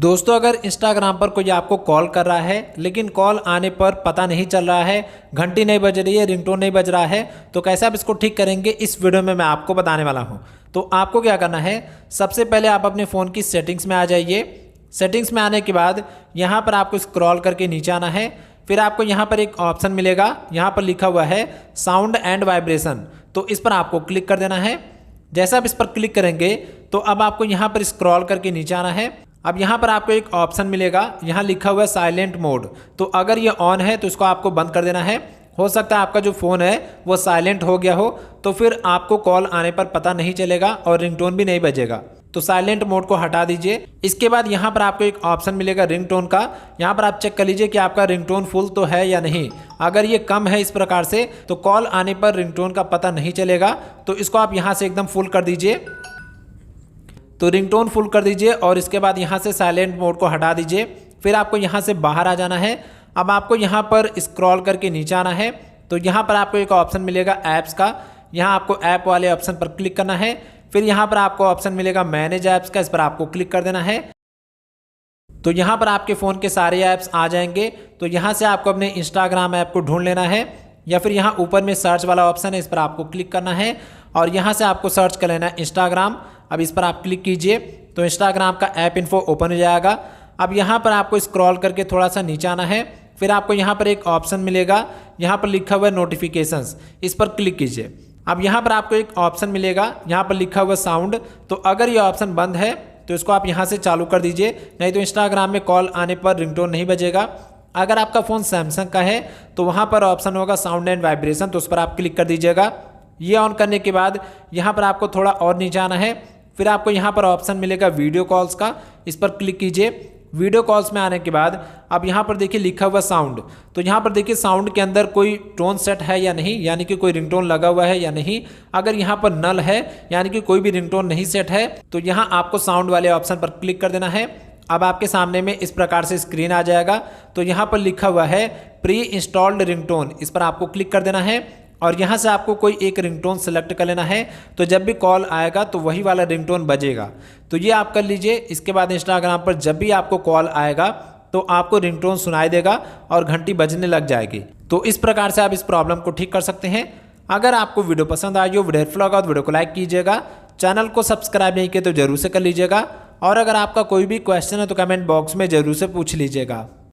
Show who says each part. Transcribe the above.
Speaker 1: दोस्तों अगर इंस्टाग्राम पर कोई आपको कॉल कर रहा है लेकिन कॉल आने पर पता नहीं चल रहा है, घंटी नहीं बज रही है, रिंगटोन नहीं बज रहा है, तो कैसे आप इसको ठीक करेंगे इस वीडियो में मैं आपको बताने वाला हूं। तो आपको क्या करना है, सबसे पहले आप अपने फ़ोन की सेटिंग्स में आ जाइए। सेटिंग्स में आने के बाद यहाँ पर आपको स्क्रॉल करके नीचे आना है। फिर आपको यहाँ पर एक ऑप्शन मिलेगा, यहाँ पर लिखा हुआ है साउंड एंड वाइब्रेशन, तो इस पर आपको क्लिक कर देना है। जैसे आप इस पर क्लिक करेंगे तो अब आपको यहाँ पर स्क्रॉल करके नीचे आना है। अब यहाँ पर आपको एक ऑप्शन मिलेगा, यहाँ लिखा हुआ है साइलेंट मोड, तो अगर ये ऑन है तो इसको आपको बंद कर देना है। हो सकता है आपका जो फ़ोन है वो साइलेंट हो गया हो, तो फिर आपको कॉल आने पर पता नहीं चलेगा और रिंगटोन भी नहीं बजेगा। तो साइलेंट मोड को हटा दीजिए। इसके बाद यहाँ पर आपको एक ऑप्शन मिलेगा रिंगटोन का, यहाँ पर आप चेक कर लीजिए कि आपका रिंगटोन फुल तो है या नहीं। अगर ये कम है इस प्रकार से तो कॉल आने पर रिंगटोन का पता नहीं चलेगा, तो इसको आप यहाँ से एकदम फुल कर दीजिए। तो रिंगटोन फुल कर दीजिए और इसके बाद यहाँ से साइलेंट मोड को हटा दीजिए। फिर आपको यहाँ से बाहर आ जाना है। अब आपको यहाँ पर स्क्रॉल करके नीचे आना है, तो यहाँ पर आपको एक ऑप्शन मिलेगा ऐप्स का, यहाँ आपको ऐप वाले ऑप्शन पर क्लिक करना है। फिर यहाँ पर आपको ऑप्शन मिलेगा मैनेज ऐप्स का, इस पर आपको क्लिक कर देना है। तो यहाँ पर आपके फ़ोन के सारे ऐप्स आ जाएंगे। तो यहाँ से आपको अपने इंस्टाग्राम ऐप को ढूंढ लेना है, या फिर यहाँ ऊपर में सर्च वाला ऑप्शन है, इस पर आपको क्लिक करना है और यहाँ से आपको सर्च कर लेना है इंस्टाग्राम। अब इस पर आप क्लिक कीजिए तो इंस्टाग्राम का ऐप इन्फो ओपन हो जाएगा। अब यहाँ पर आपको स्क्रॉल करके थोड़ा सा नीचे आना है। फिर आपको यहाँ पर एक ऑप्शन मिलेगा, यहाँ पर लिखा हुआ है नोटिफिकेशंस, इस पर क्लिक कीजिए। अब यहाँ पर आपको एक ऑप्शन मिलेगा, यहाँ पर लिखा हुआ साउंड, तो अगर ये ऑप्शन बंद है तो इसको आप यहाँ से चालू कर दीजिए, नहीं तो इंस्टाग्राम में कॉल आने पर रिंगटोन नहीं बजेगा। अगर आपका फ़ोन सैमसंग का है तो वहाँ पर ऑप्शन होगा साउंड एंड वाइब्रेशन, तो उस पर आप क्लिक कर दीजिएगा। ये ऑन करने के बाद यहाँ पर आपको थोड़ा और नीचे आना है। फिर आपको यहाँ पर ऑप्शन मिलेगा वीडियो कॉल्स का, इस पर क्लिक कीजिए। वीडियो कॉल्स में आने के बाद अब यहाँ पर देखिए लिखा हुआ साउंड, तो यहाँ पर देखिए साउंड के अंदर कोई टोन सेट है या नहीं, यानी कि कोई रिंगटोन लगा हुआ है या नहीं। अगर यहाँ पर नल है यानी कि कोई भी रिंगटोन नहीं सेट है, तो यहाँ आपको साउंड वाले ऑप्शन पर क्लिक कर देना है। अब आपके सामने में इस प्रकार से स्क्रीन आ जाएगा। तो यहाँ पर लिखा हुआ है प्री इंस्टॉल्ड रिंगटोन, इस पर आपको क्लिक कर देना है और यहाँ से आपको कोई एक रिंगटोन सेलेक्ट कर लेना है। तो जब भी कॉल आएगा तो वही वाला रिंगटोन बजेगा, तो ये आप कर लीजिए। इसके बाद इंस्टाग्राम पर जब भी आपको कॉल आएगा तो आपको रिंगटोन सुनाई देगा और घंटी बजने लग जाएगी। तो इस प्रकार से आप इस प्रॉब्लम को ठीक कर सकते हैं। अगर आपको वीडियो पसंद आई हो, वीडियो हेल्पफुल लगा तो वीडियो को लाइक कीजिएगा, चैनल को सब्सक्राइब नहीं किया तो जरूर से कर लीजिएगा, और अगर आपका कोई भी क्वेश्चन है तो कमेंट बॉक्स में जरूर से पूछ लीजिएगा।